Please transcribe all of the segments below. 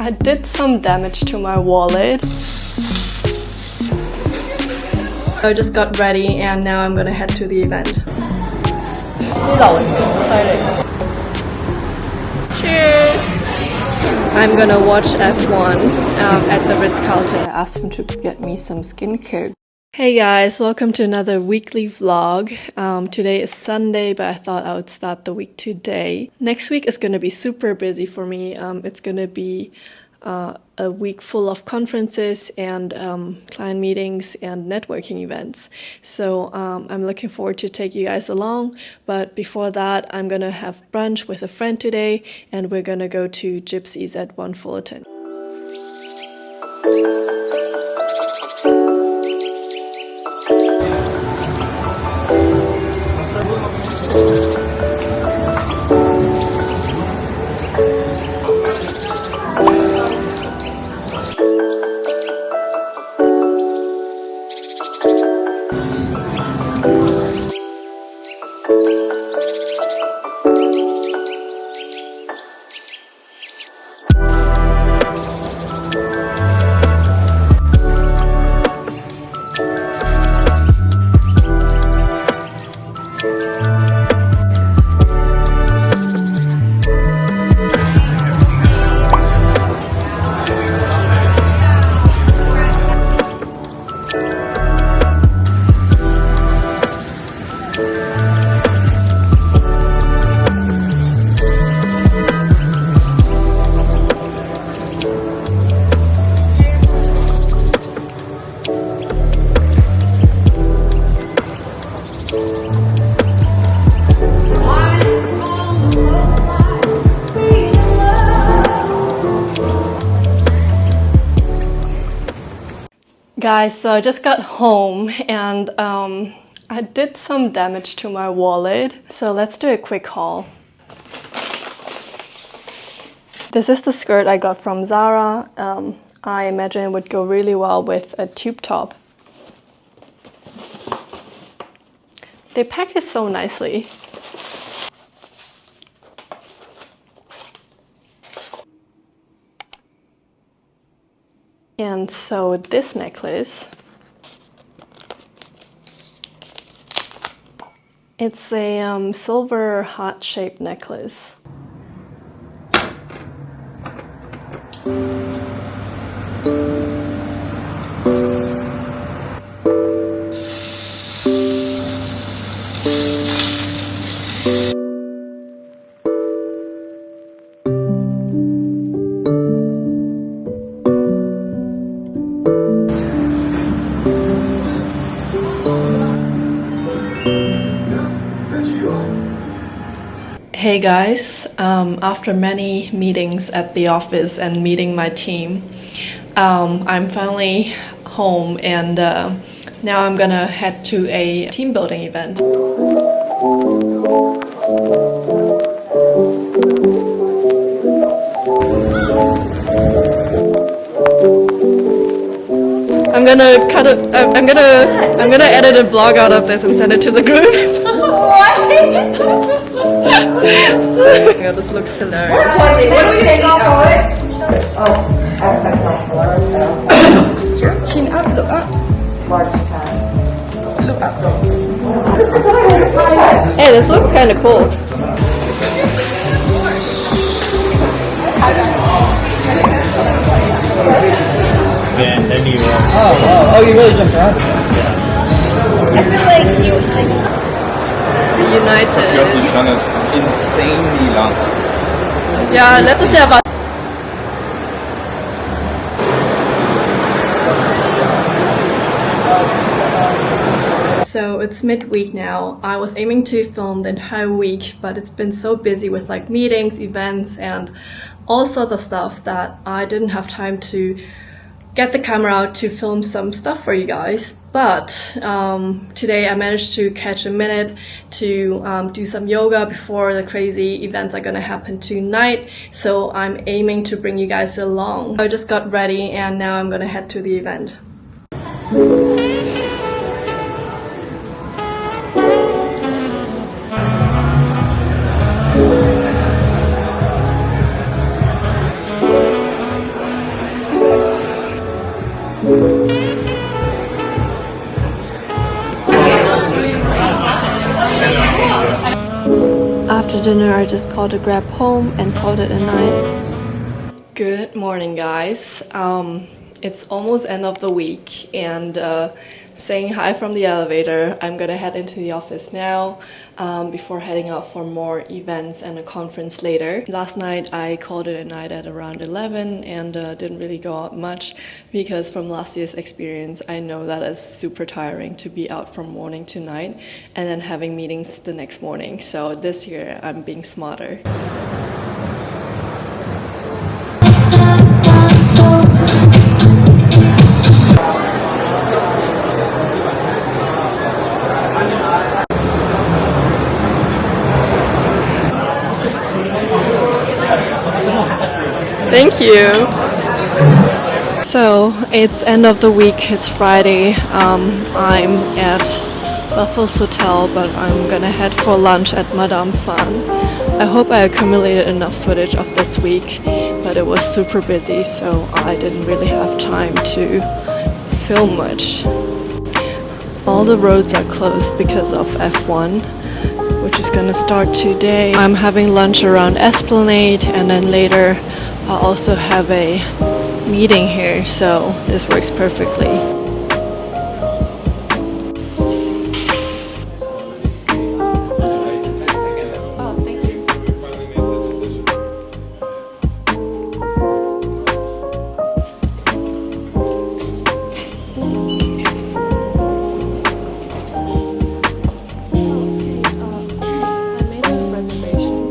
I did some damage to my wallet. I just got ready and now I'm gonna head to the event. Cheers! I'm gonna watch F1 at the Ritz-Carlton. I asked him to get me some skincare. Hey guys, welcome to another weekly vlog. Today is Sunday, but I thought I would start the week today. Next week is gonna be super busy for me. It's gonna be a week full of conferences and client meetings and networking events. So I'm looking forward to take you guys along. But before that, I'm gonna have brunch with a friend today, and we're gonna go to Gypsy's at 1 Fullerton. Guys, so I just got home and I did some damage to my wallet. So let's do a quick haul. This is the skirt I got from Zara. I imagine it would go really well with a tube top. They pack it so nicely. And so this necklace, it's a silver heart-shaped necklace. Hey guys, after many meetings at the office and meeting my team, I'm finally home and now I'm gonna head to a team building event. I'm gonna edit a vlog out of this and send it to the group. Yeah, this looks hilarious. What are we gonna eat afterwards? Oh, chin up, look up. Look up. Hey, this looks kind of cool. And then you Oh, you really jumped around. I feel like you United. die Schlange ist insanely lang. Ja, letztes Jahr war. So it's midweek now. I was aiming to film the entire week, but it's been so busy with like meetings, events, and all sorts of stuff that I didn't have time to get the camera out to film some stuff for you guys. But today I managed to catch a minute to do some yoga before the crazy events are gonna happen tonight. So I'm aiming to bring you guys along. I just got ready and now I'm gonna head to the event. I just called a grab home and called it a night. Good morning, guys. It's almost end of the week, and saying hi from the elevator. I'm gonna head into the office now before heading out for more events and a conference later. Last night I called it a night at around 11 and didn't really go out much because from last year's experience I know that it's super tiring to be out from morning to night and then having meetings the next morning. So this year I'm being smarter. Thank you. So it's end of the week, it's Friday. I'm at Buffalo's Hotel, but I'm gonna head for lunch at Madame Fan. I hope I accumulated enough footage of this week, but it was super busy, so I didn't really have time to film much. All the roads are closed because of F1, which is gonna start today. I'm having lunch around Esplanade, and then later I'll also have a meeting here, so this works perfectly. Oh, thank you. I made a reservation.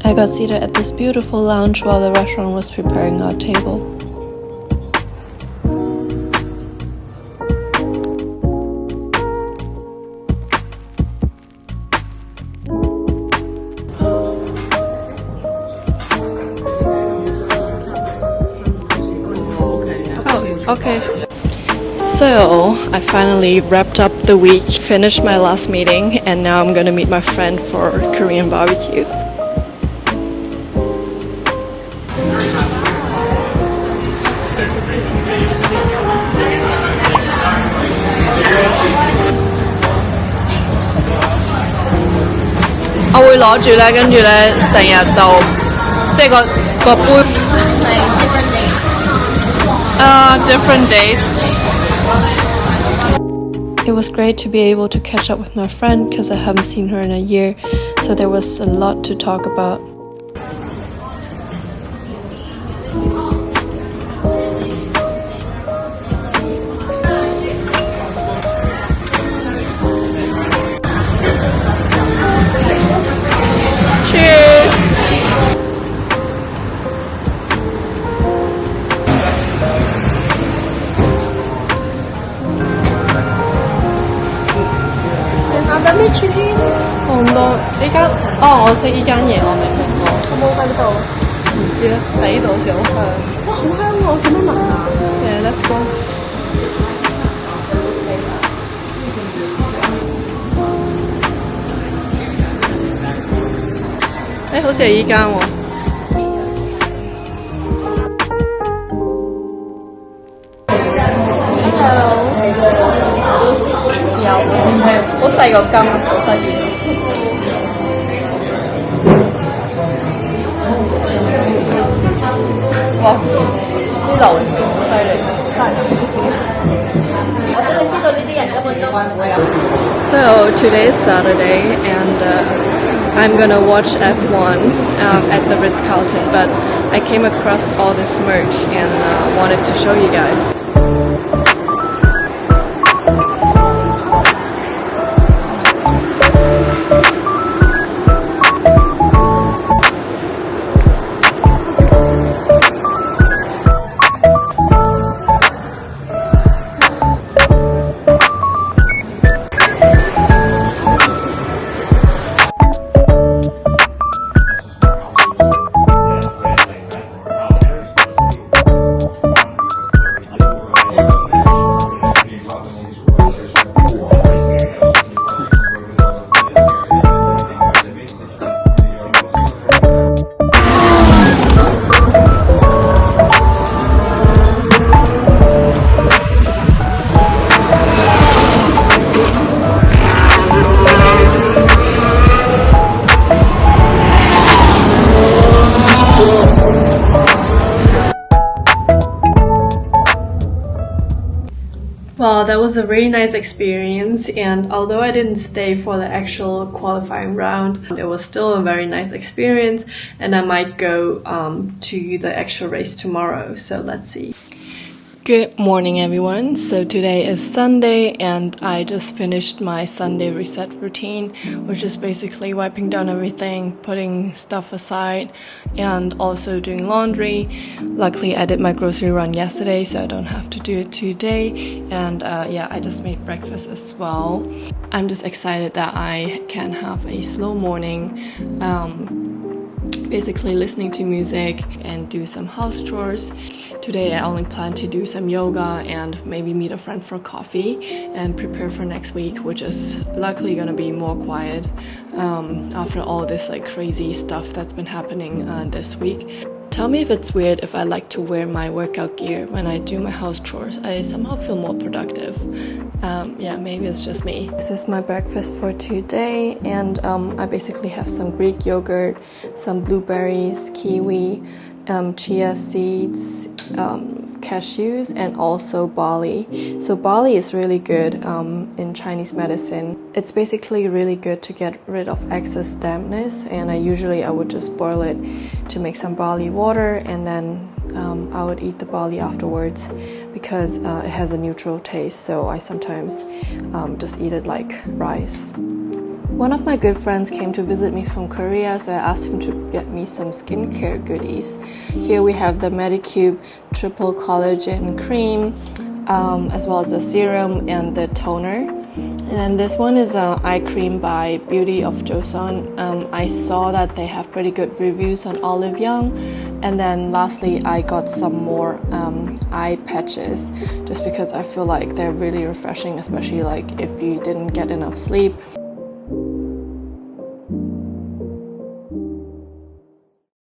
I got seated at this beautiful lounge while the restaurant was preparing our table. Oh, okay. So, I finally wrapped up the week, finished my last meeting, and now I'm gonna meet my friend for Korean barbecue. I 會攞住咧，跟住咧成日就即係個杯。different dates. It was great to be able to catch up with my friend because I haven't seen her in a year, so there was a lot to talk about.我識依間嘢，我未聽過。有冇喺度？唔知咧，喺呢度好似好香。哇，好香喎！我做乜聞啊？Let's go。好似係依間喎。有，好細個金，好得意。哇！啲流程好犀利，我真係知道呢啲人根本都唔會有。So today is Saturday, and I'm gonna watch F1 at the Ritz-Carlton, but I came across all this merch and wanted to show you guys. a really nice experience, and although I didn't stay for the actual qualifying round, it was still a very nice experience, and I might go to the actual race tomorrow, so let's see. Good morning, everyone. So today is Sunday, and I just finished my Sunday reset routine, which is basically wiping down everything, putting stuff aside, and also doing laundry. Luckily, I did my grocery run yesterday, so I don't have to do it today. And yeah, I just made breakfast as well. I'm just excited that I can have a slow morning. Basically listening to music and do some house chores. Today I only plan to do some yoga and maybe meet a friend for coffee and prepare for next week, which is luckily gonna be more quiet after all this like crazy stuff that's been happening this week. Tell me if it's weird if I like to wear my workout gear when I do my house chores. I somehow feel more productive. Yeah, maybe it's just me. This is my breakfast for today, and I basically have some Greek yogurt, some blueberries, kiwi, chia seeds, cashews, and also barley. So barley is really good in Chinese medicine. It's basically really good to get rid of excess dampness, and I would just boil it to make some barley water, and then I would eat the barley afterwards because it has a neutral taste, so I sometimes just eat it like rice. One of my good friends came to visit me from Korea, so I asked him to get me some skincare goodies. Here we have the Medicube Triple Collagen Cream, as well as the serum and the toner. And this one is an eye cream by Beauty of Joseon. I saw that they have pretty good reviews on Olive Young. And then lastly, I got some more eye patches, just because I feel like they're really refreshing, especially like if you didn't get enough sleep